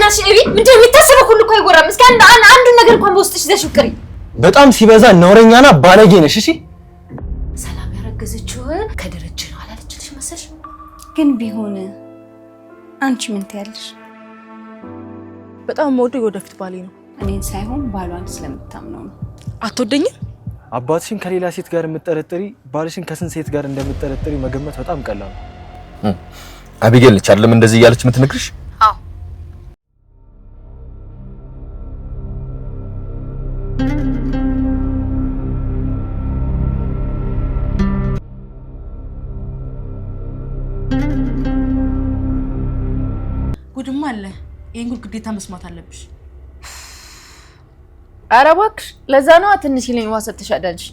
በእናትሽ እቢ ምንድነው የሚታሰበው ሁሉ እኮ አይጎራም። እስኪ አንዱ ነገር እንኳን በውስጥሽ ይዘሽ ፍቅሪ። በጣም ሲበዛ ነውረኛና ባለጌ ነሽ። እሺ ሰላም ያረገዘችው ከደረጀ ነው አላለችልሽ መሰለሽ? ግን ቢሆን አንቺ ምን ትያለሽ? በጣም የምወደው የወደፊት ባሌ ነው። እኔን ሳይሆን ባሏን ስለምታምነው ነው። አትወደኝም? አባትሽን ከሌላ ሴት ጋር የምትጠረጥሪ ባልሽን ከስንት ሴት ጋር እንደምትጠረጥሪ መገመት በጣም ቀላል ነው። አቢጌል ነች አይደለም እንደዚህ እያለች የምትነግርሽ? አዎ ጉድማ አለ። ይሄን ጉድ ግዴታ መስማት አለብሽ። ኧረ እባክሽ ለዛ ነው ትንሽ ይለኝ ዋሰተሽ አዳንሽ።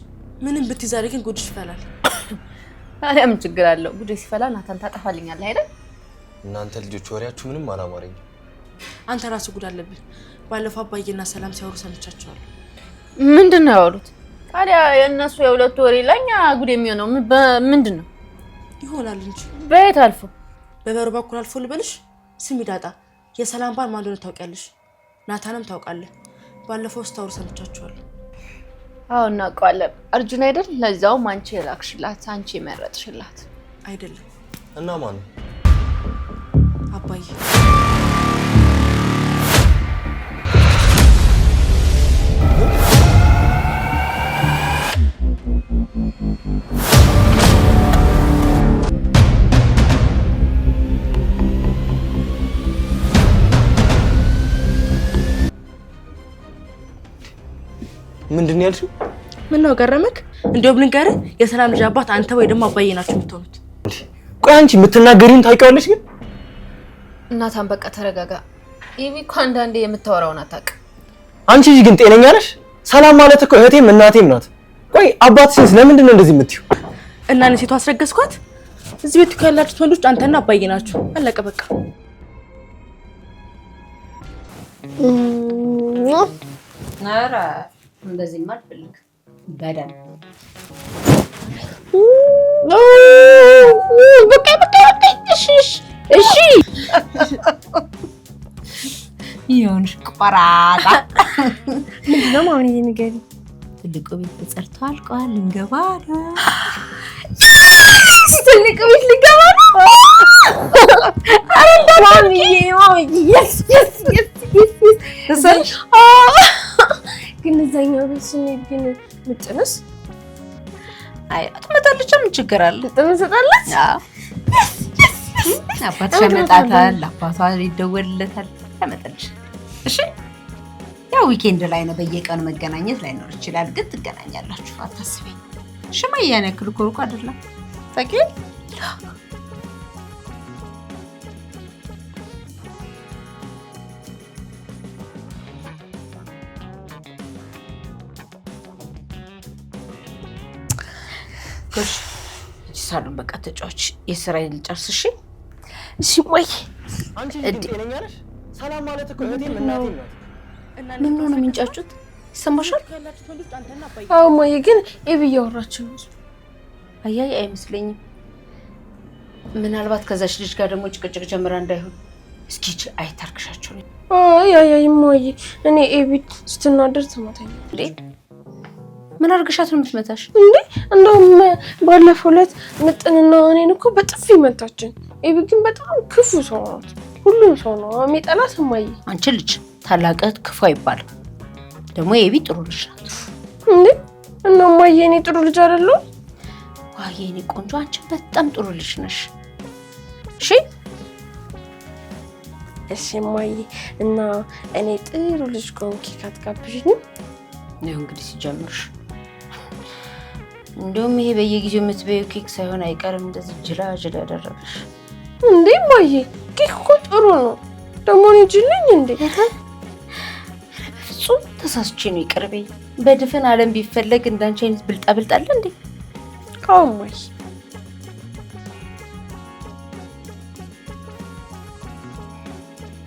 ምንም ብትዛሬ ግን ጉድሽ ይፈላል። ታዲያ ምን ችግር አለው? ጉድ ሲፈላ ናታን ታጠፋልኛለህ አይደል? እናንተ ልጆች ወሬያችሁ ምንም አላማረኝ። አንተ ራሱ ጉድ አለብህ። ባለፈው አባዬና ሰላም ሲያወሩ ሰምቻቸዋለሁ። ምንድነው ያወሩት? ታዲያ የእነሱ የሁለቱ ወሬ ለኛ ጉድ የሚሆነው ምንድነው? ይሆናል እንጂ በየት አልፎ? በበሩ በኩል አልፎ ልበልሽ? ስሚ ዳጣ፣ የሰላም ባል ማን እንደሆነ ታውቂያለሽ? ናታንም ታውቃለህ። ባለፈው ስታወሩ ሰምቻቸዋለሁ። አዎ እናውቀዋለን። አርጁን አይደል? ለዛውም አንቺ የላክሽላት አንቺ የመረጥሽላት አይደለም። እና ማን ነው? አባዬ። ምንድን ያልሽው? ምን ነው ገረመክ? እንደው ልንገርህ፣ የሰላም ልጅ አባት አንተ ወይ ደግሞ አባዬ ናችሁ የምትሆኑት። ቆይ አንቺ የምትናገሪውን ታውቂዋለሽ? ግን እናታን በቃ ተረጋጋ። ይሄ እኮ አንዳንዴ የምታወራውን አታውቅም። አንቺ ግን ጤነኛ ነሽ? ሰላም ማለት እኮ እህቴም እናቴም ናት። ቆይ አባትሽስ ለምንድን ነው እንደዚህ የምትይው? እና እኔ ሴቷ አስረገዝኳት? እዚህ ቤት እኮ ያላችሁት ወንዶች አንተና አባዬ ናችሁ። አለቀ በቃ። ኧረ እንደዚህ ማልፈልግ በደም በቃ እሺ ይሁንሽ ቆራጣ። ምንድነው ማን ይንገሪ? ትልቁ ቤት ተሰርቶ አልቋል። እንገባ ነው። ትልቁ ቤት ልገባ ነው። አረ ማሚ yes ግን እዛኛው ቤት ስንሄድ ግን ምጥንስ አይ አትመጣለች። ምን ችግር አለ? ትመጣለች። አባትሽ ያመጣታል፣ አባቷ ይደወልለታል፣ ያመጣልሽ። እሺ ያው ዊኬንድ ላይ ነው፣ በየቀኑ መገናኘት ላይኖር ይችላል፣ ግን ትገናኛላችሁ። አታስቢ። ሽማዬ ያን ያክል እኮ ሩቅ አይደለም። ታውቂው ጎሽ ሳሎን በቃ ተጫዋች የስራዬን ልጨርስ። እሺ ወይ አንቺ ግን ጤነኛ ነሽ? ሰላም ማለት እኮ እህቴም እናቴም ናት። ምን ነው የሚንጫጩት? ይሰማሻል? አዎ ማዬ፣ ግን ኤቢ እያወራች ነው። አያይ አይመስለኝም። ምናልባት ከዛች ልጅ ጋር ደግሞ ጭቅጭቅ ጀምራ እንዳይሆን እስኪ አይታርክሻቸው። አይ ማዬ፣ እኔ ኤቢ ስትናደር ትመታኛለች። ምን አርግሻት ነው የምትመታሽ? እንዴ እንደውም ባለፈው ዕለት ምጥንና እኔን እኮ በጥፊ መታችን። ኤቢ ግን በጣም ክፉ ሰው ናት። ሁሉም ሰው ነው የሚጠላት ማዬ። አንቺ ልጅ ታላቀት ክፉ አይባልም። ደግሞ ኤቢ ጥሩ ልጅ ናት። እንዴ እና ማዬ እኔ ጥሩ ልጅ አይደለሁ? ዋዬ እኔ ቆንጆ፣ አንቺ በጣም ጥሩ ልጅ ነሽ። እሺ ማዬ፣ እና እኔ ጥሩ ልጅ ከሆንኩ ካትጋብዥኝም? ይኸው እንግዲህ ሲጀምርሽ እንደውም ይሄ በየጊዜው የምትበይው ኬክ ሳይሆን አይቀርም እንደዚህ ጅላጅል ያደረገሽ። እንዴ ማዬ፣ ኬክ እኮ ጥሩ ነው። ደግሞ እኔ ጅል ነኝ እንዴ? በፍጹም ተሳስቼ ነው፣ ይቅርበኝ። በድፍን ዓለም ቢፈለግ እንዳንቺ አይነት ብልጣ አለ እንዴ? አዎ ማዬ።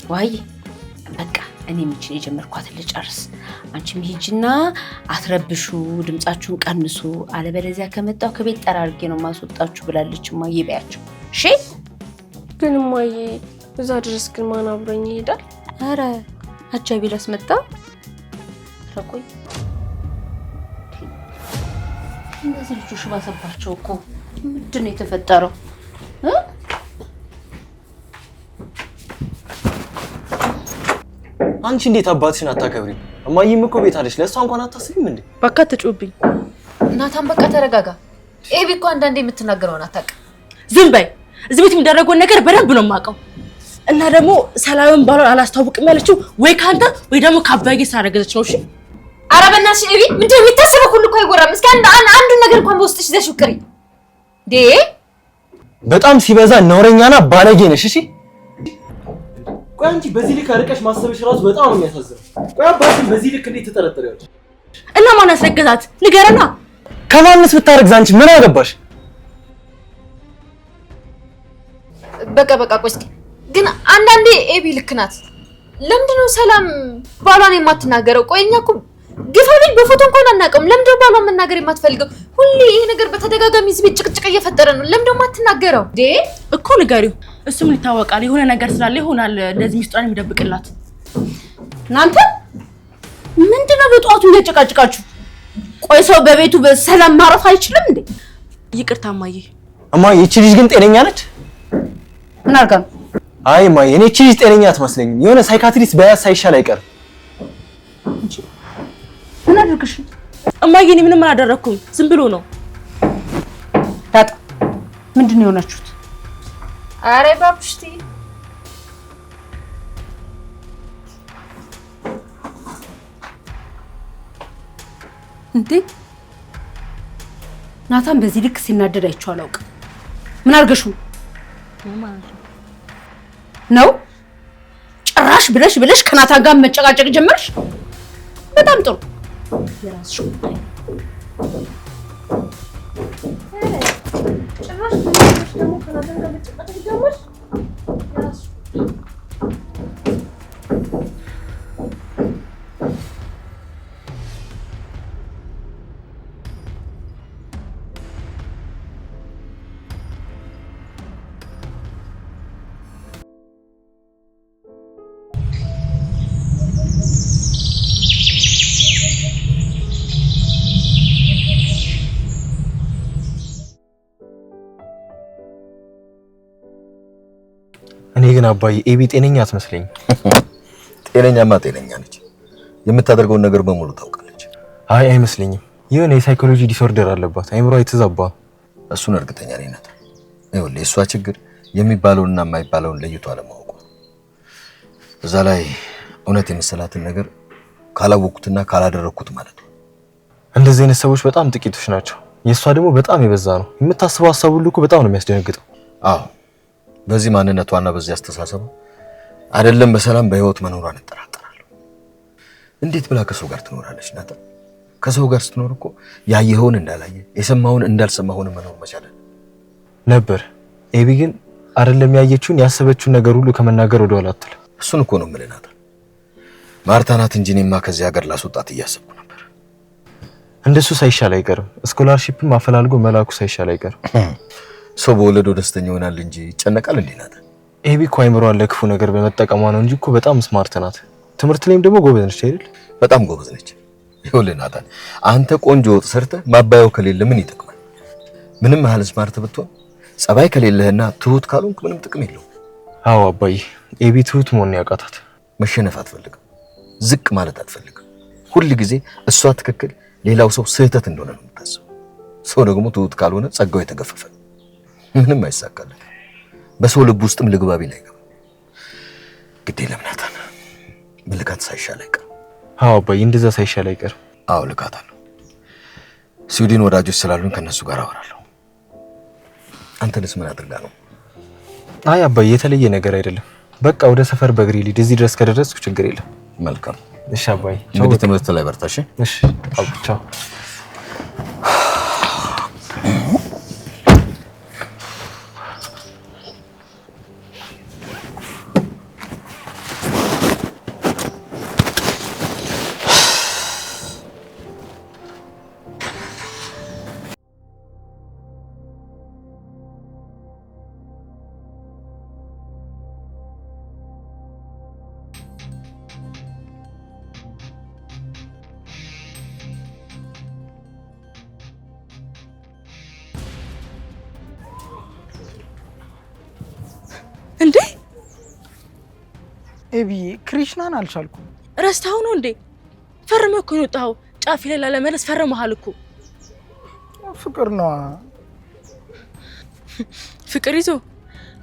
ዋይ በቃ እኔ ምንጭ የጀመርኳትን ልጨርስ። አንቺም ሂጂና አትረብሹ፣ ድምጻችሁን ቀንሱ፣ አለበለዚያ ከመጣው ከቤት ጠራርጌ ነው ማስወጣችሁ ብላለች ማዬ። በያቸው። እሺ ግን ማዬ፣ እዛ ድረስ ግን ማን አብሮኝ ይሄዳል? ኧረ አጃቢ ላስመጣ ረቆይ እነዚህ ልጆች ባሰባቸው እኮ ምንድን ነው የተፈጠረው? አንቺ እንዴት አባትሽን አታከብሪም? እማዬም እኮ ቤት አለች። ለእሷ እንኳን አታስቢም እንዴ? በቃ ትጩብኝ። ናታን በቃ ተረጋጋ። ኤቢ እኮ አንዳንዴ የምትናገረውን አታውቅም። ዝም በይ። እዚህ ቤት የሚደረገውን ነገር በደንብ ነው የማውቀው። እና ደግሞ ሰላምን ባሏን አላስታውቅም ያለችው ወይ ካንተ ወይ ደግሞ ከአባዬ ስላረገዘች ነው። እሺ ኧረ በእናትሽ ኤቢ ምንድን ነው የሚታሰበው ሁሉ እኮ አይወራም። እስኪ አንዱን ነገር እንኳን በውስጥሽ ይዘሽ ውቅሪ እንዴ። በጣም ሲበዛ ነውረኛና ባለጌ ነሽ። እሺ ቆይ አንቺ በዚህ ልክ አርቀሽ ማሰብሽ ራሱ በጣም ነው የሚያሳዝነው። ቆይ አባትሽን በዚህ ልክ እንዴት ትጠረጥሪያለሽ? እና ማን ያስረገዛት ንገረና። ከማንስ ብታረግዝ አንቺ ምን አገባሽ? በቃ ቆይ እስኪ ግን አንዳንዴ ኤቢ ልክ ናት። ለምንድን ነው ሰላም ባሏን የማትናገረው? ቆይ እኛ እኮ ግፋቢል በፎቶ እንኳን አናውቅም። ለምንድን ነው ባሏን መናገር የማትፈልገው? ሁሌ ይሄ ነገር በተደጋጋሚ እዚህ ቤት ጭቅጭቅ እየፈጠረ ነው። ለምንድን ነው የማትናገረው እንዴ? እኮ ንገሪው። እሱም ይታወቃል የሆነ ነገር ስላለ ይሆናል እንደዚህ ሚስጥራን የሚደብቅላት። እናንተ ምንድነው በጧቱ እየጨቃጨቃችሁ? ቆይ ሰው በቤቱ በሰላም ማረፍ አይችልም እንዴ? ይቅርታ እማዬ። እማዬ እቺ ልጅ ግን ጤነኛ ነች? ምን አድርጋ ነው? አይ እማዬ እኔ እቺ ልጅ ጤነኛ አትመስለኝም። የሆነ ሳይካትሪስት በያዝ ሳይሻል አይቀርም። ምን አድርግሽ? እማዬ እኔ ምንም አላደረኩም። ዝም ብሎ ነው። ዳጣ ምንድነው የሆናችሁት? አሬ ባብሽቲ እንዴ ናታን በዚህ ልክ ሲናደድ አይቼው አላውቅም። ምን አድርገሽው ነው? ጭራሽ ብለሽ ከናታን ጋር መጨቃጨቅ ጀመርሽ? በጣም ጥሩ። የራስሽ ጉዳይ። ጭራሽ ብለሽ ደግሞ ከናታን ጋር መጨቃጨቅ ጀመርሽ? የራስሽ እኔ ግን አባዬ ኤቢ ጤነኛ አትመስለኝም። ጤነኛማ ጤነኛ ነች። የምታደርገውን ነገር በሙሉ ታውቃለች። አይ አይመስለኝም። የሆነ የሳይኮሎጂ ዲስኦርደር አለባት። አይምሯ የተዛባ። እሱን እርግጠኛ ነኝ ናት። ይኸውልህ የእሷ ችግር የሚባለውንና የማይባለውን ለይቶ አለማወቁ። እዛ ላይ እውነት የመሰላትን ነገር ካላወቁትና ካላደረኩት ማለት ነው። እንደዚህ አይነት ሰዎች በጣም ጥቂቶች ናቸው። የእሷ ደግሞ በጣም የበዛ ነው። የምታስበው ሀሳብ ሁሉ እኮ በጣም ነው የሚያስደነግጠው። አዎ በዚህ ማንነቷና በዚህ አስተሳሰብ አይደለም በሰላም በህይወት መኖሯን እጠራጠራለሁ። እንዴት ብላ ከሰው ጋር ትኖራለች ናታ? ከሰው ጋር ስትኖር እኮ ያየኸውን እንዳላየ የሰማውን እንዳልሰማ ሆነ መኖር መቻል ነበር። ኤቢ ግን አይደለም ያየችውን ያሰበችውን ነገር ሁሉ ከመናገር ወደ ኋላ አትልም። እሱን እኮ ነው የምልህ ናታ። ማርታ ናት እንጂ እኔማ ከዚህ ሀገር ላስወጣት እያሰብኩ ነበር። እንደሱ ሳይሻል አይቀርም። ስኮላርሺፕም አፈላልጎ መላኩ ሳይሻል አይቀርም። ሰው በወለዶ ደስተኛ ይሆናል እንጂ ይጨነቃል እንዴ ናታ? ኤቢ እኮ አይምሯን ለክፉ ነገር በመጠቀሟ ነው እንጂ እኮ በጣም ስማርት ናት። ትምህርት ላይም ደግሞ ጎበዝ ነች አይደል? በጣም ጎበዝ ነች። ይኸውልህ ናታን አንተ ቆንጆ ወጥ ሰርተህ ማባያው ከሌለ ምን ይጠቅማል? ምንም ያህል ስማርት ብትሆን ጸባይ ከሌለህና ትሁት ካልሆንክ ምንም ጥቅም የለውም። አዎ አባዬ ኤቢ ትሁት መሆን ያቃታት። መሸነፍ አትፈልግም፣ ዝቅ ማለት አትፈልግም። ሁል ጊዜ እሷ ትክክል ሌላው ሰው ስህተት እንደሆነ ነው የምታስበው። ሰው ደግሞ ትሁት ካልሆነ ጸጋው የተገፈፈ ምንም አይሳካልም። በሰው ልብ ውስጥም ልግባቢ ላይ ገባ። ግዴ ለምናታን ምልካት ሳይሻል አይቀርም። አዎ አባዬ እንደዛ ሳይሻል አይቀርም። አዎ ልካታለሁ። ስዊድን ወዳጆች ስላሉን ከነሱ ጋር አወራለሁ። አንተንስ ምን አድርጋ ነው? አይ አባዬ የተለየ ነገር አይደለም። በቃ ወደ ሰፈር በእግሬ ልሂድ። እዚህ ድረስ ከደረስኩ ችግር የለም። መልካም እሺ አባዬ። እንግዲህ ትምህርት ላይ በርታ። እሺ እሺ ቻው። ኤቢዬ ክሪሽናን አልቻልኩም። ረስታው ነው እንዴ? ፈርመህ እኮ ነው የወጣኸው። ጫፍ ላይ ላለመለስ ፈርመሃል እኮ። ፍቅር ነው ፍቅር ይዞ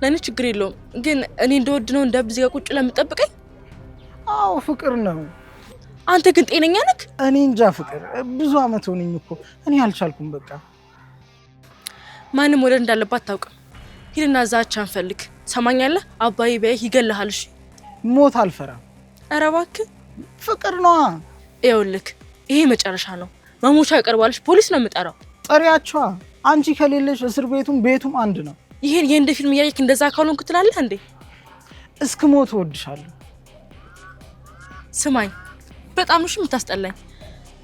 ለኔ ችግር የለውም፣ ግን እኔ እንደወድ ነው እንደብዝ ጋር ቁጭ ለምጠብቀኝ? አዎ ፍቅር ነው። አንተ ግን ጤነኛ ነህ? እኔ እንጃ ፍቅር ብዙ አመት ሆነኝ እኮ እኔ አልቻልኩም። በቃ ማንም ወደ እንዳለባት ታውቅም። ሂድና ዛቻን ፈልግ። ሰማኛለህ? አባዬ በይ ይገልሃል። እሺ ሞት አልፈራም። ኧረ እባክህ ፍቅር ነው። ይኸውልህ ይሄ መጨረሻ ነው። መሞቻ ያቀርባልሽ። ፖሊስ ነው የምጠራው። ጠሪያቸዋ። አንቺ ከሌለሽ እስር ቤቱም አንድ ነው። ይሄን የእንደ ፊልም እያየክ እንደዛ ካልሆንክ ትላለህ እንዴ? እስክሞት እወድሻለሁ። ስማኝ በጣም ነው የምታስጠላኝ።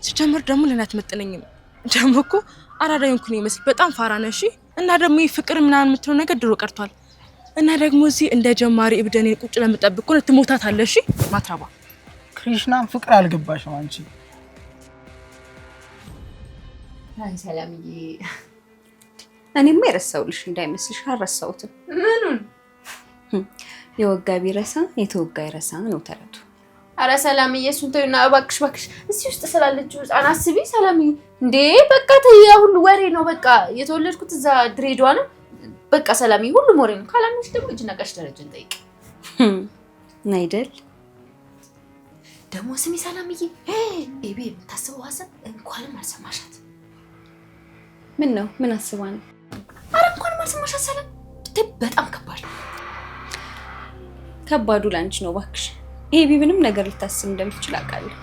ሲጀምር ደግሞ ለኔ አትመጥነኝም። ደግሞ እኮ አራዳ የሆንኩ ነው ይመስል በጣም ፋራ ነህ። እሺ እና ደግሞ ፍቅር ምናምን የምትለው ነገር ድሮ ቀርቷል። እና ደግሞ እዚህ እንደ ጀማሪ እብደኔ ቁጭ ለምጠብቅ ነው ትሞታታለህ። እሺ ማትረባ ክሪሽናን ፍቅር አልገባሽም አንቺ። አይ ሰላምዬ፣ እኔማ የረሳሁልሽ እንዳይመስልሽ። አልረሳሁትም። ምኑን? የወጋ ቢረሳ የተወጋ ይረሳ ነው ተረቱ። አረ ሰላምዬ እሱን ተይውና እባክሽ እባክሽ እዚህ ውስጥ ስላለችው ህፃን አስቢ ሰላምዬ። እንዴ በቃ ተይ፣ ሁሉ ወሬ ነው። በቃ የተወለድኩት እዛ ድሬዳዋ ነው። በቃ ሰላምዬ ሁሉም ወሬ ነው። ካላምንሽ ደግሞ እጅና ጋሽ ደረጀን ጠይቅ አይደል? ደግሞ ስሚ ሰላምዬ፣ ኤቢ የምታስበው ሀሳብ እንኳንም አልሰማሻት። ምን ነው? ምን አስባ ነው? አረ እንኳንም አልሰማሻት ሰላም። በጣም ከባድ ነው። ከባዱ ላንቺ ነው እባክሽ። ኤቢ ምንም ነገር ልታስብ እንደምትችል አውቃለሁ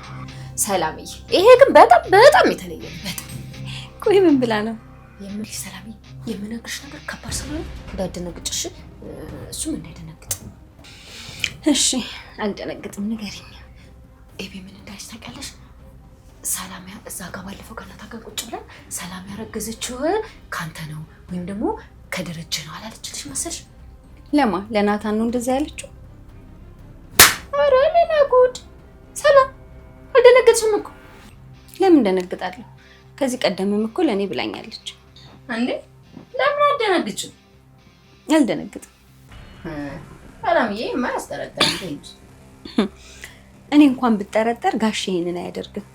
ሰላምዬ። ይሄ ግን በጣም የተለየ ነው። በጣም ቆይ ምን ብላ ነው የምልሽ ሰላምዬ? የምነግርሽ ነገር ከባድ ስለሆነ እንዳትደነግጭሽ፣ እሱም እንዳይደነግጥ። እሺ አልደነግጥም፣ ንገሪኝ። ኤቢ ምን እንዳለች ታውቂያለሽ? ሰላም እዛ ጋር ባለፈው ከእናቷ ጋር ቁጭ ብለን ሰላም ያረገዘችው ካንተ ነው ወይም ደግሞ ከደረጀ ነው አላለችልሽ መሰልሽ? ለማ ለናታን ነው እንደዛ ያለችው? ኧረ ሌላ ጉድ። ሰላም አልደነገጥሽም እኮ። ለምን ደነግጣለሁ? ከዚህ ቀደምም እኮ ለእኔ ብላኛለች። እንዴ ለምን አልደነግጥሽም? አልደነግጥም። ሰላምዬ የማያስጠረጥር እንጂ እኔ እንኳን ብጠረጠር ጋሼ ይሄንን አያደርግም።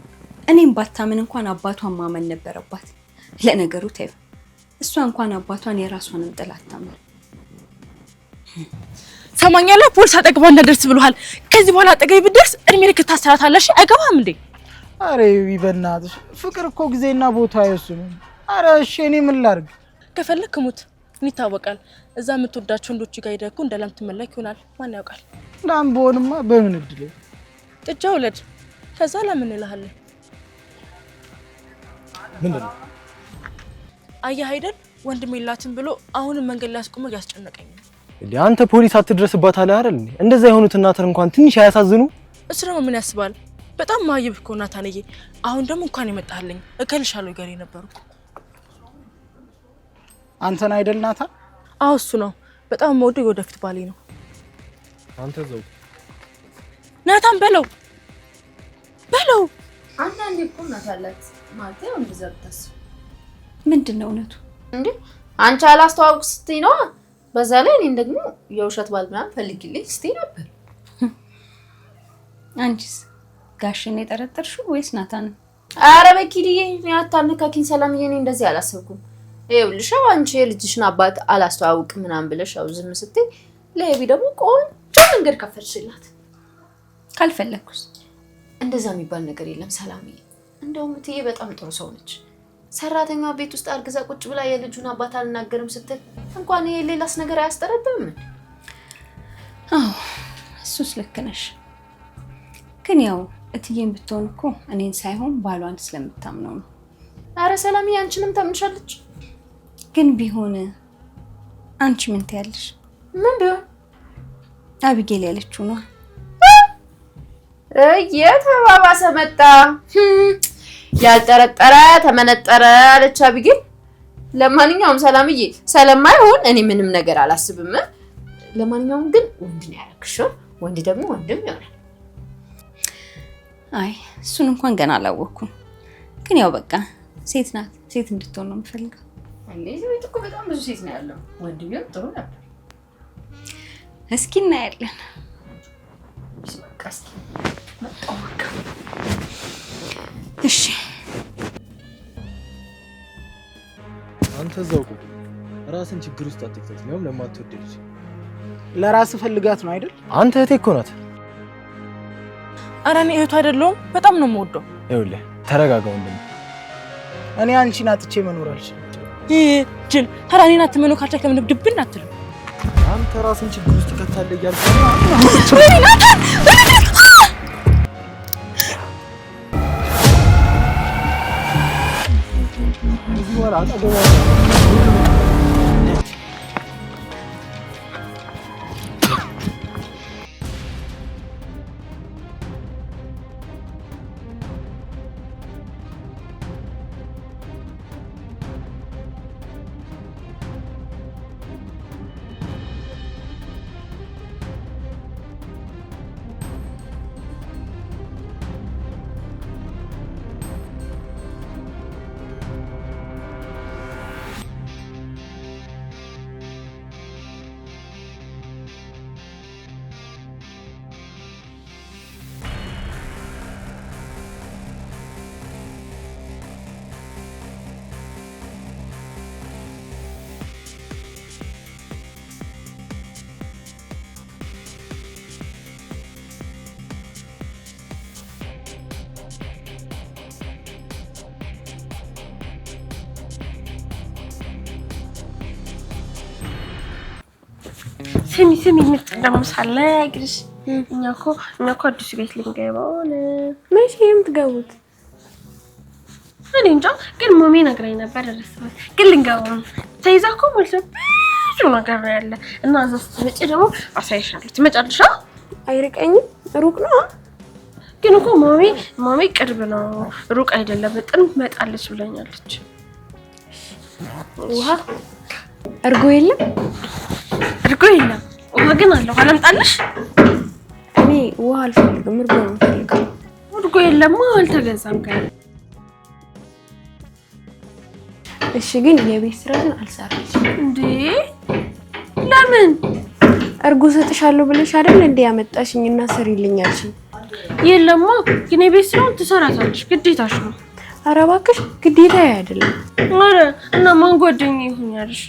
እኔም ባታምን እንኳን አባቷን ማመን ነበረባት። ለነገሩ ተይው፣ እሷ እንኳን አባቷን የራሷንም ጥላ አታምን። ሰማኛለህ? ፖሊስ አጠገቧ እንዳደርስ ብለሃል። ከዚህ በኋላ አጠገብ ብትደርስ እድሜ ልክ ታሰራታለሽ። አይገባም እንዴ? አረ ይበናትሽ፣ ፍቅር እኮ ጊዜና ቦታ አይወስኑም። አረ እሺ እኔ ምን ላድርግ? ከፈለክ ሙት፣ ምን ይታወቃል? እዛ የምትወዳቸው ወንዶች ጋር ሄደህ እኮ እንደላም ትመለክ ይሆናል። ማን ያውቃል? ላም በሆንማ በምን እድል ጥጃ ውለድ፣ ከዛ ለምን እልሃለሁ። ምንድን ነው? አየህ አይደል ወንድም የላትም ብሎ አሁንም መንገድ ላይ አስቆመው ያስጨነቀኝ ነው። እንዴ አንተ ፖሊስ አትድረስባት አለ አይደል? እንደዛ የሆኑት እናትር እንኳን ትንሽ አያሳዝኑ? እሱ ደግሞ ምን ያስባል? በጣም ማይብ እኮ ናታንዬ። አሁን ደግሞ እንኳን ይመጣልኝ እከልሻለሁ ጋር ነበርኩ። አንተን አይደል ናታን? አዎ እሱ ነው። በጣም የምወደው የወደፊት ባሌ ነው። አንተ ዘው ናታን በለው በለው። አንዳንዴ እኮ እናታላት ማለት ነው እንደዛ ብታስብ። ምንድነው እውነቱ? እንዴ አንቺ አላስተዋውቅ ስትይ ነው። በዛ ላይ እኔን ደግሞ የውሸት ባል ምናምን ፈልጊልኝ ስትይ ነበር። አንቺስ ጋሽን የጠረጠርሽው ወይስ ናታን? አረ በኪድዬ ያታነካኪን ሰላምዬ፣ እኔ እንደዚህ አላሰብኩም። ይኸውልሽ አንቺ የልጅሽን አባት አላስተዋውቅ ምናምን ብለሽ ያው ዝም ስትይ ለኤቢ ደግሞ ቆንጆ መንገድ ከፈትሽላት። ካልፈለኩስ? እንደዛ የሚባል ነገር የለም ሰላምዬ። እንደውም እትዬ በጣም ጥሩ ሰው ነች። ሰራተኛዋ ቤት ውስጥ አርግዛ ቁጭ ብላ የልጁን አባት አልናገርም ስትል እንኳን ይሄ ሌላስ ነገር አያስጠረጥርም? አዎ እሱስ ልክ ነሽ። ግን ያው እትዬም ብትሆን እኮ እኔን ሳይሆን ባሏን ስለምታምነው ነው። አረ ሰላምዬ አንቺንም ታምንሻለች። ግን ቢሆን አንቺ ምን ትያለሽ? ምን ቢሆን? አቢጌል ያለችው ነው። እየተባባሰ መጣ። ያልጠረጠረ ተመነጠረ አለች አቢጌል። ለማንኛውም ሰላምዬ ስለማይሆን እኔ ምንም ነገር አላስብም። ለማንኛውም ግን ወንድ ነው ያረክሽው። ወንድ ደግሞ ወንድም ይሆናል። አይ እሱን እንኳን ገና አላወኩም። ግን ያው በቃ ሴት ናት፣ ሴት እንድትሆን ነው የምፈልገው። እንዴ ቤት እኮ በጣም ብዙ ሴት ነው ያለው። ወንድ ቢሆን ጥሩ ነበር። እስኪ እናያለን። እስኪ መጣሁ በቃ። እሺ አንተ እዛው ቁም። ራስን ችግር ውስጥ አትክተት። ነው ለማትወድ ልጅ ለራስ ፈልጋት ነው አይደል? አንተ እህቴ እኮ ናት። ኧረ እኔ እህቱ አይደለሁም። በጣም ነው የምወደው። ይኸውልህ ተረጋጋ ወንድም። እኔ አንቺን አጥቼ መኖር አልችልም። ጅል ታዲያ እኔን አትመኑ ካልቻልክ ለምን ድብን አትልም? አንተ ራስን ችግር ውስጥ ከታለ እያልኩ ነው። እዚህ በኋላ አጠገቧ ስሚ ደግሞ ሳላግርሽ እኛ እኮ አዲስ ቤት ልንገባው ነው። መቼ የምትገቡት? እኔ እንጃ፣ ግን ሞሜ ነግራኝ ነበር። ረስበት ግን ልንገባው ነው። ተይዛ እኮ ማለት ብዙ ነገር ያለ እና እዛ ስትመጪ ደግሞ አሳይሻለሁ። ትመጫለሽ? አይርቀኝም፣ ሩቅ ነው። ግን እኮ ሞሜ ቅርብ ነው፣ ሩቅ አይደለም። በጥን መጣለች ብለኛለች። ውሃ እርጎ የለም? እርጎ የለም። ውሃ ግን አለ። ውሃ ላምጣልሽ? እኔ ውሃ አልፈልግም፣ እርጎ ነው የምፈልገው። እርጎ የለም፣ አልተገዛም ገና። እሺ፣ ግን የቤት ስራ ግን አልሰራችም እንዴ? ለምን? እርጎ ሰጥሻለሁ ብለሽ አይደል እንዴ ያመጣሽኝና ስሪልኝ አልሽኝ? የለማ፣ ግን የቤት ስራውን ትሰራታለሽ፣ ግዴታሽ ነው። ኧረ እባክሽ ግዴታዬ አይደለም። ኧረ እና ማን ጓደኛዬ ይሁኛልሽ?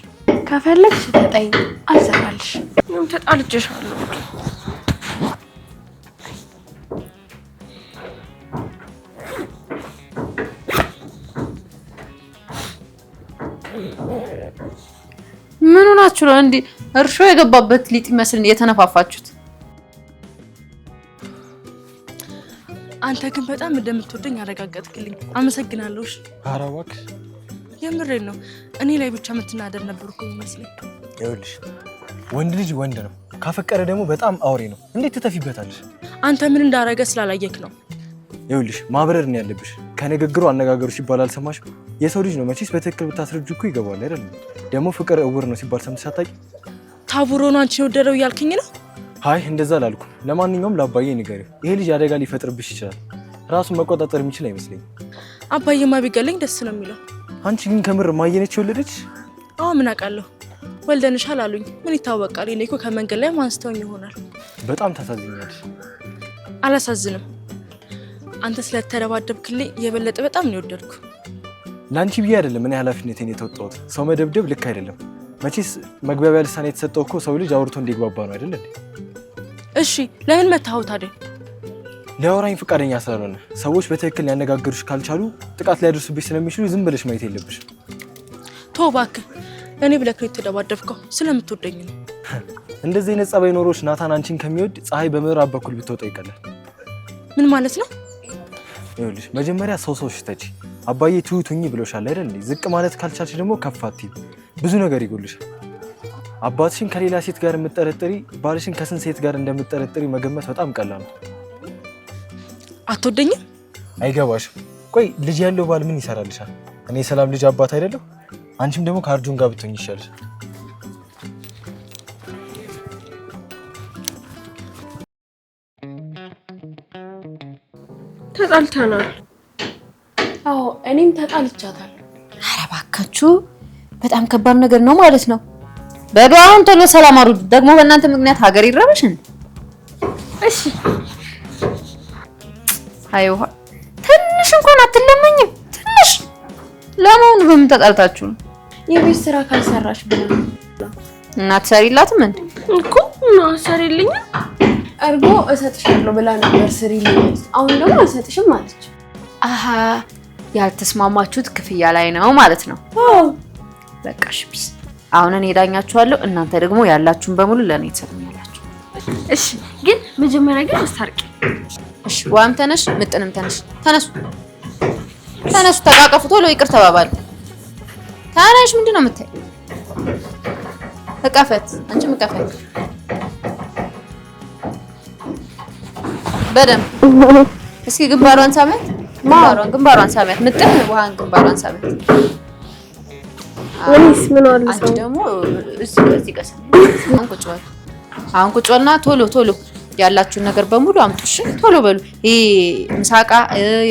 ከፈለግሽ ተጠይኝ፣ አልሰራልሽ። ምንም ተጣልቼሻለሁ። ምን ሆናችሁ ነው እንዴ? እርሾ የገባበት ሊጥ ይመስል የተነፋፋችሁት? አንተ ግን በጣም እንደምትወደኝ አረጋገጥክልኝ። አመሰግናለሁ። እሺ። ኧረ እባክሽ የምሬን ነው። እኔ ላይ ብቻ የምትናደር ነበርኩ ይመስለኝ። ይኸውልሽ ወንድ ልጅ ወንድ ነው፣ ካፈቀረ ደግሞ በጣም አውሬ ነው። እንዴት ትተፊበታለሽ? አንተ ምን እንዳረገ ስላላየክ ነው። ይኸውልሽ ማብረር ነው ያለብሽ። ከንግግሩ አነጋገሩ ሲባል አልሰማሽም? የሰው ልጅ ነው መቼስ በትክክል ብታስረጁ እኮ ይገባል አይደል? ደግሞ ፍቅር እውር ነው ሲባል ሰምተሽ አታውቂም? ታቡሮ ነው አንቺን የወደደው እያልከኝ ነው? አይ እንደዛ አላልኩም። ለማንኛውም ለአባዬ ንገሪው፣ ይሄ ልጅ አደጋ ሊፈጥርብሽ ይችላል። ራሱን መቆጣጠር የሚችል አይመስለኝም። አባዬማ ቢገለኝ ደስ ነው የሚለው። አንቺ ግን ከምር ማየነች የወለደች? አዎ ምን አውቃለሁ። ወልደንሻል አሉኝ። ምን ይታወቃል? እኔ እኮ ከመንገድ ላይ ማንስተውኝ ይሆናል። በጣም ታሳዝኛለሽ። አላሳዝንም። አንተ ስለተደባደብክልኝ የበለጠ በጣም ነው የወደድኩ። ለአንቺ ብዬ አይደለም እኔ ኃላፊነቴን የተወጣሁት። ሰው መደብደብ ልክ አይደለም። መቼስ መግባቢያ ልሳን የተሰጠው እኮ ሰው ልጅ አውርቶ እንዲግባባ ነው አይደል እንዴ? እሺ ለምን መታኸው ታዲያ? ሊያወራኝ ፈቃደኛ ስላልሆነ። ሰዎች በትክክል ሊያነጋግሩሽ ካልቻሉ ጥቃት ሊያደርሱብሽ ስለሚችሉ ዝም ብለሽ ማየት የለብሽ። ተው እባክህ። እኔ ብለህ ነው የተደባደብከው፣ ስለምትወደኝ ነው። እንደዚህ አይነት ጸባይ ኖሮሽ ናታን አንቺን ከሚወድ ፀሐይ በምዕራብ በኩል ብትወጣ ይቀላል። ምን ማለት ነው? ይኸውልሽ መጀመሪያ ሰው ሽተች። አባዬ ትሁት ሁኚ ብሎሻል አይደል እንዴ? ዝቅ ማለት ካልቻልሽ ደግሞ ከፍ አትይም። ብዙ ነገር ይጎልሻል። አባትሽን ከሌላ ሴት ጋር የምትጠረጥሪ፣ ባልሽን ከስንት ሴት ጋር እንደምትጠረጥሪ መገመት በጣም ቀላል ነው። አትወደኝም? አይገባሽም። ቆይ ልጅ ያለው ባል ምን ይሰራልሻል? እኔ ሰላም ልጅ አባት አይደለሁ? አንቺም ደግሞ ከአርጁን ጋር ብትሆኝ ይሻልሻል። ተጣልተናል። አዎ እኔም ተጣልቻታለሁ። ኧረ እባካችሁ በጣም ከባድ ነገር ነው ማለት ነው። በዱአውን ቶሎ ሰላም አውርዱ። ደግሞ በእናንተ ምክንያት ሀገር ይረበሽን። እሺ አይዋ ትንሽ እንኳን አትለመኝም? ትንሽ ለማውን በምን ተጣልታችሁ ነው? የቤት ስራ ካልሰራሽ ብላ እና ትሰሪላትም እንዴ? እኮ ነው ሰሪልኝ አርጎ እሰጥሻለሁ ብላ ነበር ስሪልኝ። አሁን ደግሞ አልሰጥሽም አለች። አሃ ያልተስማማችሁት ክፍያ ላይ ነው ማለት ነው? በቃ እሺ ቢስ አሁን እኔ ዳኛችኋለሁ። እናንተ ደግሞ ያላችሁን በሙሉ ለኔ ትሰጡኛላችሁ። እሺ ግን መጀመሪያ ግን አስታርቂ። እሺ ዋም ተነሽ፣ ምጥንም ተነሽ። ተነሱ ተነሱ፣ ተቃቀፉ፣ ቶሎ ይቅር ተባባሉ። ታናሽ ምንድነው የምታይ? ተቃፈት፣ አንቺም ተቃፈት በደም። እስኪ ግንባሯን ሳመት፣ ግንባሯን ሳመት፣ ምጥን ውሃን ግንባሯን ሳመት። ወይስ ምን አለ? አንቺ ደግሞ እዚህ ቀስ አሁን ቁጭ በልና ቶሎ ያላችሁን ነገር በሙሉ አምጡሽ። ቶሎ በሉ። ይሄ ምሳቃ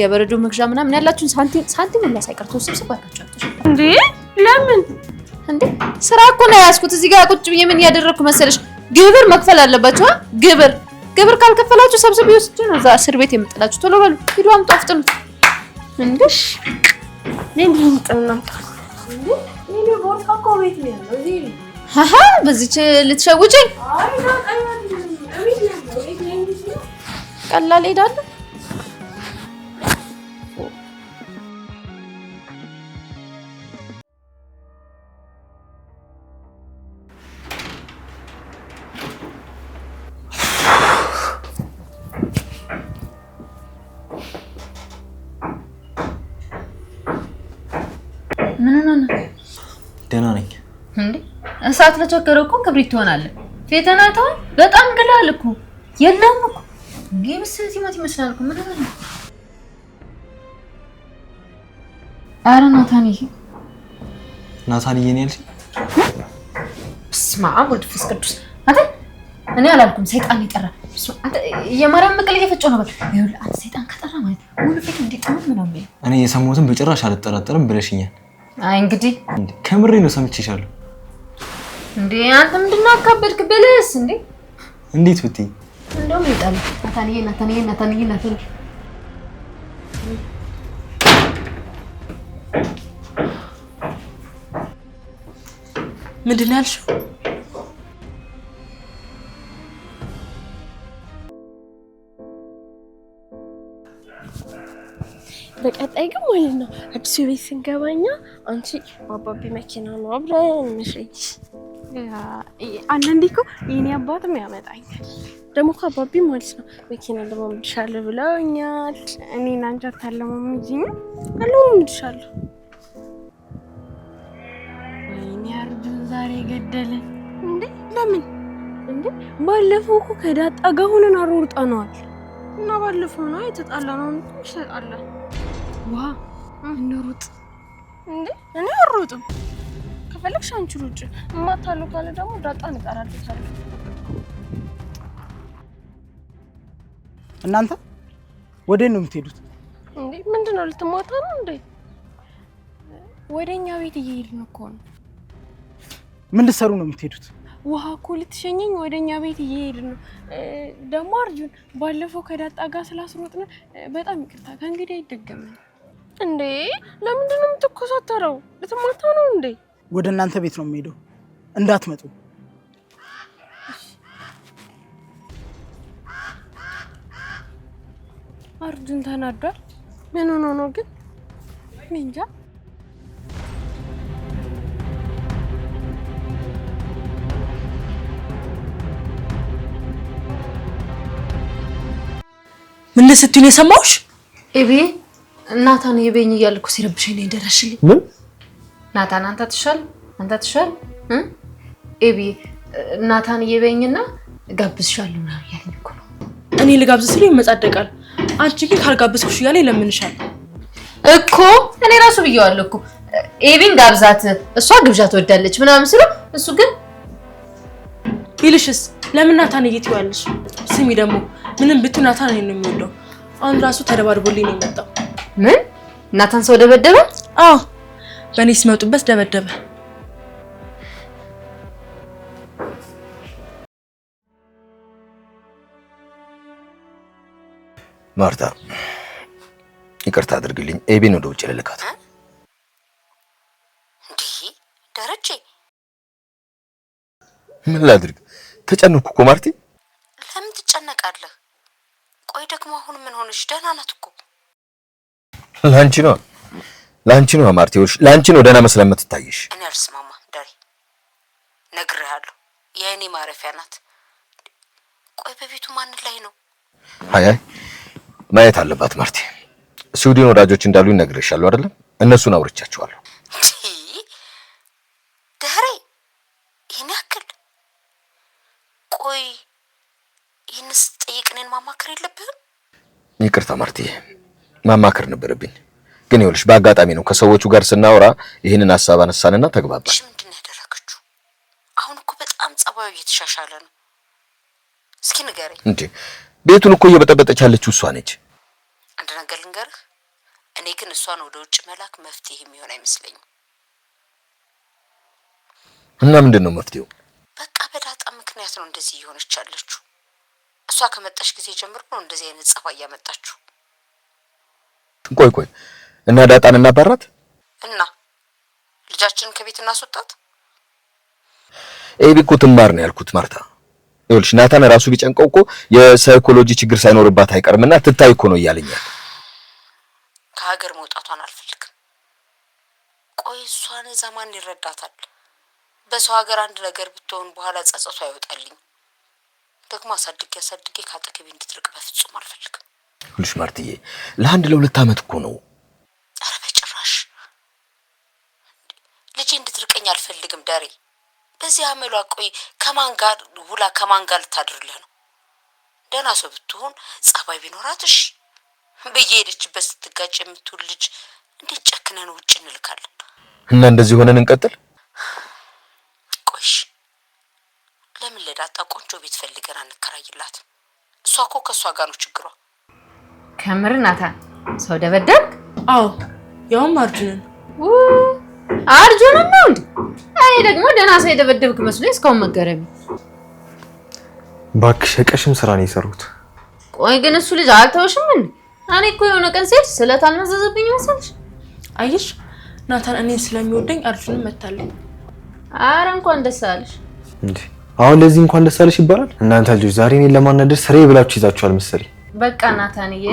የበረዶ መግዣ ምናምን ያላችሁን ሳንቲም ሁላ ሳይቀር ተወስብስብ አድርጋችሁ አምጡሽ። እንዴ ለምን እንዴ? ስራ እኮ ነው ያዝኩት። እዚህ ጋር ቁጭ ብዬ ምን እያደረኩ መሰለሽ? ግብር መክፈል አለባችሁ። ግብር ካልከፈላችሁ ሰብስብ ይወስዱ ነው እዛ እስር ቤት የምጥላችሁ። ቶሎ በሉ ሂዱ አምጡ፣ አፍጥኑ። እንዴሽ ለምን ጥናታ እኔ ቦርሳ እኮ ቤት ነው ያለው እዚህ ነው። አሃ በዚች ልትሸውጪኝ? አይ ነው ቀላል እቤት ነው እቤት ነው ቀላል ሄዳለሁ። ምን ደህና ነኝ። እንዴ እሳት ለቸገረው እኮ ክብሪት ትሆናለህ። ፌተናታው በጣም ግላል እኮ የለም እኮ ጊብስ ሲመት ይመስላል እኮ ምን ነው? አረ ናታንዬ ነው ያልሽ? በስመ አብ ወወልድ ወመንፈስ ቅዱስ። አንተ እኔ አላልኩም፣ ሰይጣን ይጠራ። አንተ የማርያም መቀል እየፈጨው ነው። ይኸውልህ አንተ ሰይጣን ከጠራ ማለት ሙሉ ፊት እንዲጠመት ምናምን ነው። እኔ የሰማሁትን በጭራሽ አልጠራጠርም ብለሽኛል። አይ እንግዲህ ከምሬ ነው ሰምቼሻለሁ። እንዴ አንተ ምንድነው አካበድክ በለስ እንዴ? እንዴት ብትይ እንደውም ይጣል ናታንዬ ምንድን ነው ያልሽው? በቀጣይ ግን ማለት ነው አዲስ ቤት ስንገባኛ አንቺ አባቢ መኪና ነው አብረን እንሸኝሽ። አንዳንዴ እኮ የኔ አባትም ያመጣኛል። ደግሞ እኮ አባቢ ማለት ነው መኪና ለማምድሻለሁ ብለውኛል። እኔና አንቺ አታለማምጂኝ? አለማምድሻለሁ። ወይኔ አርጁን ዛሬ ገደለ እንዴ? ለምን እንዴ? ባለፈው እኮ ከዳጣ ጋር ሆነን አሮርጠናል። እና ባለፈው ነው የተጣላነው። እንሸጣለን። ዋ እንሩጥ እንዴ? እኔ አልሮጥም። ከፈለግሽ አንቺ ሩጭ። እማታሉ ካለ ደግሞ ዳጣ እንቀራለታለን። እናንተ ወዴት ነው የምትሄዱት? እንዴ ምንድነው? ልትሞታ ነው እንዴ? ወደኛ ቤት እየሄድን እኮ ነው። ምን ልትሰሩ ነው የምትሄዱት? ውሃ እኮ ልትሸኘኝ ወደኛ ቤት እየሄድን ነው። ደግሞ አርጁን ባለፈው ከዳጣ ጋር ስላስሮጥን በጣም ይቅርታ። ከእንግዲህ አይደገምም። እንዴ ለምንድን ነው የምትኮሳተረው? ልትማታ ነው እንዴ? ወደ እናንተ ቤት ነው የምሄደው፣ እንዳትመጡ። አርጁን ተናዷል። ምን ሆኖ ነው ግን? እንጃ። ምን ስትይ ነው የሰማሁሽ? ኤቢ ናታን የበኝ እያልኩ ሲረብሽኝ ነው የደረሽልኝ። ምን ናታን አንተ ትሻል ኤቢ ናታን የበኝና ጋብዝሻለሁ ነው ያለኝ እኮ ነው። እኔ ልጋብዝ ስለ ይመጻደቃል። አንቺ ግን ካልጋብዝኩሽ እያለ ይለምንሻል እኮ። እኔ ራሱ ብየዋለሁ እኮ ኤቢን ጋብዛት፣ እሷ ግብዣ ትወዳለች ምናምን ስለው እሱ ግን ቢልሽስ ለምን ናታን እየትይዋለሽ? ስሚ ደግሞ ምንም ብትይ ናታን ነው የሚወደው። አሁን ራሱ ተደባድቦልኝ ነው የመጣው። ምን ናታን ሰው ደበደበ? አዎ በእኔ ሲመጡበት ደበደበ። ማርታ ይቅርታ አድርግልኝ። ኤቢን ወደ ውጭ ልልካት። እንዴ ደረጀ፣ ምን ላድርግ? ተጨነኩ እኮ ማርቲ። ለምን ትጨነቃለህ? ቆይ ደግሞ አሁን ምን ሆነሽ? ደህና ናት እኮ። ላንቺ ነው ማርቲ፣ ላንቺ ነው ደህና መስላ የምትታይሽ። እኔ አልስማማ ዳሪ፣ ነግሬሃለሁ። የእኔ ማረፊያ ናት። ቆይ በቤቱ ማን ላይ ነው? አይ ማየት አለባት ማርቲ። ስዊድን ወዳጆች እንዳሉ ይነግርሻለሁ አይደለም? እነሱን አውርቻቸዋለሁ። ዳሪ፣ ይሄን ያክል? ቆይ ይህንስ ጠይቅ፣ እኔን ማማከር የለብህም? ይቅርታ ማርቲ፣ ማማከር ነበረብኝ። ግን ይኸውልሽ በአጋጣሚ ነው ከሰዎቹ ጋር ስናወራ ይህንን ሀሳብ አነሳንና ተግባባን። እሺ ምንድን ነው ያደረገችው? አሁን እኮ በጣም ጸባዩ እየተሻሻለ ነው። እስኪ ንገረኝ። እንዴ ቤቱን እኮ እየበጠበጠች ያለችው እሷ ነች። አንድ ነገር ልንገርህ፣ እኔ ግን እሷን ወደ ውጭ መላክ መፍትሄ የሚሆን አይመስለኝም። እና ምንድን ነው መፍትሄው? በቃ በዳጣ ምክንያት ነው እንደዚህ እየሆነች ያለችው። እሷ ከመጣሽ ጊዜ ጀምሮ ነው እንደዚህ አይነት ጸባይ ያመጣችው። ቆይ እና ዳጣን እናባራት እና ልጃችንን ከቤት እናስወጣት? ኤቢ እኮ ትማር ነው ያልኩት ማርታ። ይኸውልሽ ናታን ራሱ ቢጨንቀው እኮ የሳይኮሎጂ ችግር ሳይኖርባት አይቀርምና ትታይ እኮ ነው እያለኛል። ከሀገር መውጣቷን አልፈልግም። ቆይ እሷን እዛ ማን ይረዳታል? በሰው ሀገር አንድ ነገር ብትሆን በኋላ ጸጸቷ አይወጣልኝ። ደግሞ አሳድጌ ካጠገቤ እንድትርቅ በፍጹም አልፈልግም። ይኸውልሽ ማርትዬ ለአንድ ለሁለት ዓመት እኮ ነው። ኧረ በጭራሽ ልጄ እንድትርቀኝ አልፈልግም ዳሬ። በዚህ አመሏ ቆይ ከማን ጋር ውላ ከማን ጋር ልታድርልህ ነው? ደህና ሰው ብትሆን ጸባይ ቢኖራት እሺ። በየሄደችበት ስትጋጭ የምትውል ልጅ እንዴት ጨክነን ውጭ እንልካለን? እና እንደዚህ ሆነን እንቀጥል? ቆይሽ ለምን ለዳጣ ቆንጆ ቤት ፈልገን አንከራይላት? እሷ እኮ ከእሷ ጋር ነው ችግሯ። ከምር ናታን ሰው ደበደብክ? አዎ ያውም አርጁንን። አርጁንን ነው እንዴ? እኔ ደግሞ ደህና ሰው የደበደብክ መስሎኝ እስካሁን መገረም። እባክሽ የቀሽም ስራ ነው የሰሩት። ቆይ ግን እሱ ልጅ አልተውሽም እንዴ? እኔ እኮ የሆነ ቀን ሲል ስለት አልመዘዘብኝ መሰልሽ? አየሽ ናታን እኔን ስለሚወደኝ አርጁንን መታለኝ። አረ እንኳን ደስ አለሽ። እንዴ አሁን ለዚህ እንኳን ደስ አለሽ ይባላል? እናንተ ልጆች ዛሬ እኔን ለማናደድ ስሬ ብላችሁ ይዛችኋል መሰለኝ። በቃ ናታንዬ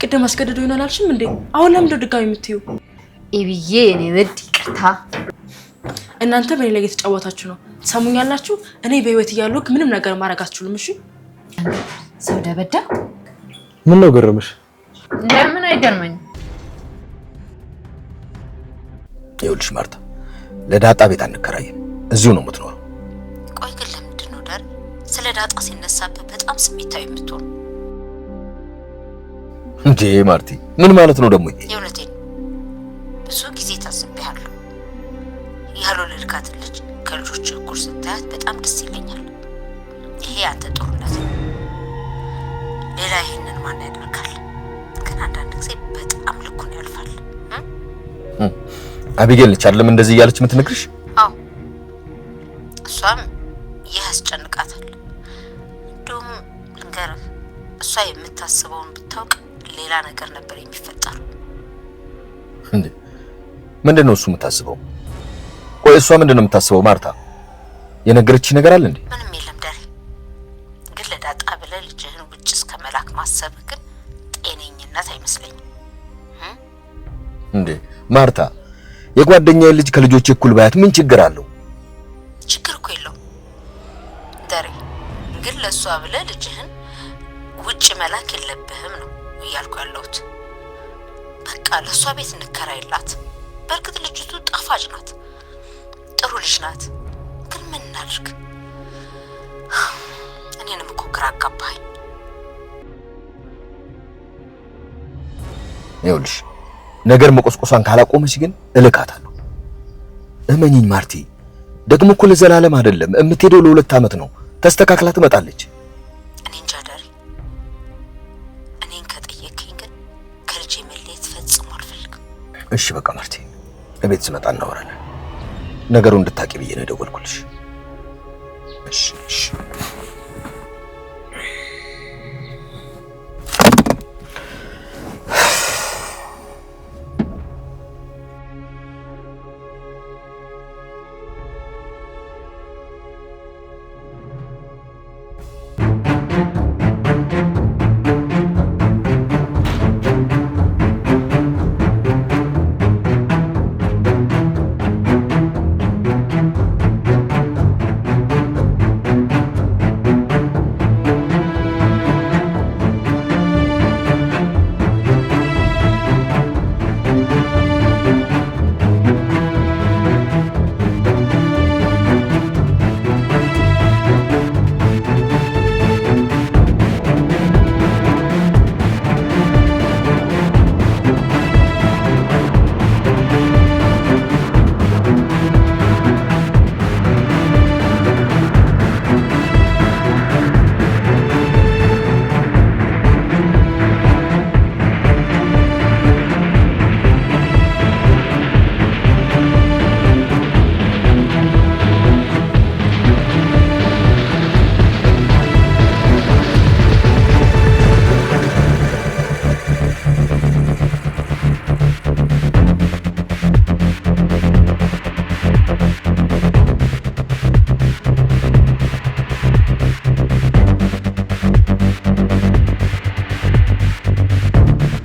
ቅድም አስገድዶ ይሆናል አልሽም እንዴ? አሁን ለምንድነው ድጋሚ የምትይው? ኤቢዬ እኔ ውድ ይቅርታ። እናንተ በኔ ላይ እየተጫወታችሁ ነው። ሰሙኛላችሁ? እኔ በህይወት እያለሁ ምንም ነገር ማድረግ አትችሉም። እሺ ሰው ደበደብ? ምን ነው ገረመሽ? ለምን አይገርመኝም? ይኸውልሽ ማርታ ለዳጣ ቤት አንከራይም፣ እዚሁ ነው የምትኖረው። ቆይ ግን ለምንድን ነው ዳር ስለ ዳጣ ሲነሳብህ በጣም ስሜታዊ የምትሆን? እንዴ ማርቲ ምን ማለት ነው ደግሞ ይሄ? የእውነቴን ብዙ ጊዜ ታስቤያለሁ። ያልወለድካትን ልጅ ከልጆች እኩል ስታያት በጣም ደስ ይለኛል። ይሄ አንተ ጥሩነት ነው። ሌላ ይሄንን ማን ያደርጋል? ግን አንዳንድ ጊዜ በጣም ልኩን ያልፋል። አቢጌል ነች አይደለም እንደዚህ እያለች የምትነግርሽ? አዎ እሷም ይህ ያስጨንቃታል። እንደውም ልንገርህ እሷ የምታስበውን ብታውቅ ሌላ ነገር ነበር የሚፈጠረው። እንዴ ምንድነው እሱ የምታስበው? ቆይ እሷ ምንድነው የምታስበው? ማርታ የነገረችሽ ነገር አለ እንዴ? ምንም የለም ዳሬ። ግን ለዳጣ ብለህ ልጅህን ውጭ እስከ መላክ ማሰብ ግን ጤነኝነት አይመስለኝም። እንዴ ማርታ የጓደኛዬ ልጅ ከልጆች እኩል ባያት ምን ችግር አለው? ችግር እኮ የለውም ዳሬ። ግን ለእሷ ብለህ ልጅህን ውጭ መላክ የለብህም ነው እያልኩ ያለሁት። በቃ ለእሷ ቤት እንከራይላት። በእርግጥ ልጅቱ ጣፋጭ ናት፣ ጥሩ ልጅ ናት። ግን ምን እናድርግ? እኔንም እኮ ግራ አጋባኝ። ይኸውልሽ ነገር መቆስቆሷን ካላቆመች ግን እልካታለሁ። እመኚኝ ማርቲ። ደግሞ እኮ ለዘላለም አይደለም የምትሄደው፣ ለ2 ዓመት ነው። ተስተካክላ ትመጣለች። እኔ እንጃ ዳሬ። እኔን ከጠየቀኝ ግን ከልጄ መለየት ፈጽሞ አልፈልግም። እሺ በቃ ማርቲ፣ እቤት ስመጣ እናወራለን። ነገሩን እንድታቂ ብዬ ነው የደወልኩልሽ። እሺ